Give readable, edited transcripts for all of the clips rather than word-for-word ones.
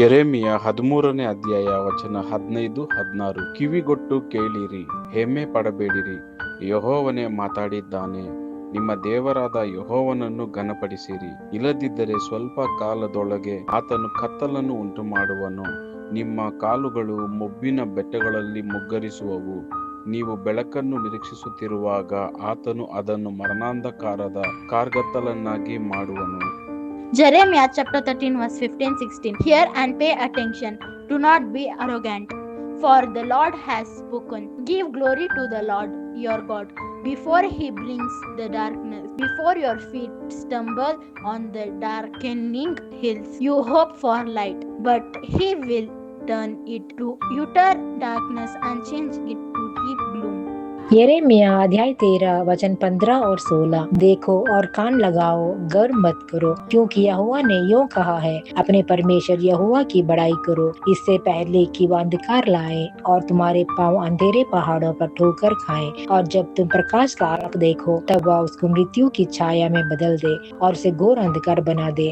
ಯೆರೆಮೀಯ 13ನೇ ಅಧ್ಯಾಯ ವಚನ 15-16. ಕಿವಿಗೊಟ್ಟು ಕೇಳಿರಿ, ಹೆಮ್ಮೆ ಪಡಬೇಡಿರಿ, ಯೆಹೋವನೇ ಮಾತಾಡಿದ್ದಾನೆ. ನಿಮ್ಮ ದೇವರಾದ ಯೆಹೋವನನ್ನು ಘನಪಡಿಸಿರಿ, ಇಲ್ಲದಿದ್ದರೆ ಸ್ವಲ್ಪ ಕಾಲದೊಳಗೆ ಆತನು ಕತ್ತಲನ್ನು ಉಂಟು ಮಾಡುವನು. ನಿಮ್ಮ ಕಾಲುಗಳು ಮೊಬ್ಬಿನ ಬೆಟ್ಟಗಳಲ್ಲಿ ಮುಗ್ಗರಿಸುವವು. ನೀವು ಬೆಳಕನ್ನು ನಿರೀಕ್ಷಿಸುತ್ತಿರುವಾಗ ಆತನು ಅದನ್ನು ಮರಣಾಂಧಕಾರದ ಕಾರ್ಗತ್ತಲನ್ನಾಗಿ ಮಾಡುವನು. Jeremiah chapter 13 verse 15-16. Hear and pay attention. Do not be arrogant, for the Lord has spoken. Give glory to the Lord your God before he brings the darkness, before your feet stumble on the darkening hills. You hope for light, but he will turn it to utter darkness and change it to deep gloom. यिर्मयाह अध्याय 13 वचन 15 और 16। देखो और कान लगाओ, गर्व मत करो, क्योंकि यहोवा ने यूं कहा है, अपने परमेश्वर यहोवा की बड़ाई करो, इससे पहले कि वह अंधकार लाए और तुम्हारे पांव अंधेरे पहाड़ों पर ठोकर खाएं, और जब तुम प्रकाश का आलोक देखो, तब वह उसको मृत्यु की छाया में बदल दे और उसे घोर अंधकार बना दे।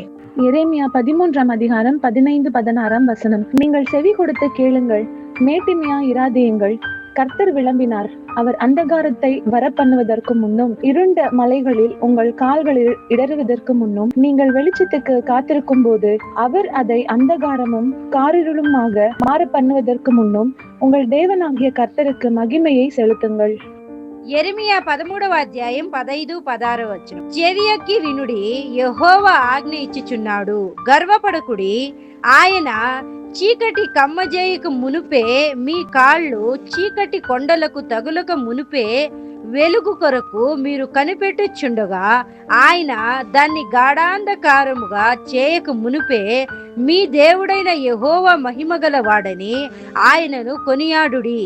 எரேமியா 13ஆம் அதிகாரம் 15-16 வசனம். நீங்கள் செவி கொடுத்து கேளுங்கள், மேட்டிமையா இராதேயுங்கள். கர்த்தர் விளம்பினார், அவர் அந்தகாரத்தை வரப்பண்ணுவதற்கு முன்னும் இருண்ட மலைகளில் உங்கள் கால்களில் இடறுவதற்கு முன்னும் நீங்கள் வெளிச்சத்துக்கு காத்திருக்கும் போது அவர் அதை அந்தகாரமும் காரிருளுமாக மாற பண்ணுவதற்கு முன்னும் உங்கள் தேவனாகிய கர்த்தருக்கு மகிமையை செலுத்துங்கள். యెరెమీయా 13వ అధ్యాయం 15-16 వచనం. చెవియొక్కి వినుడి, యెహోవా ఆజ్ఞ ఇచ్చుచున్నాడు, గర్వపడకుడి. ఆయన చీకటి కమ్మజేయక మునుపే మీ కాళ్ళు చీకటి కొండలకు తగులక మునుపే వెలుగు కొరకు మీరు కనిపెట్టుచుండగా, ఆయన దాన్ని గాఢాంధకారముగా చేయక మునుపే మీ దేవుడైన యెహోవా మహిమగల వాడని ఆయనను కొనియాడుడి.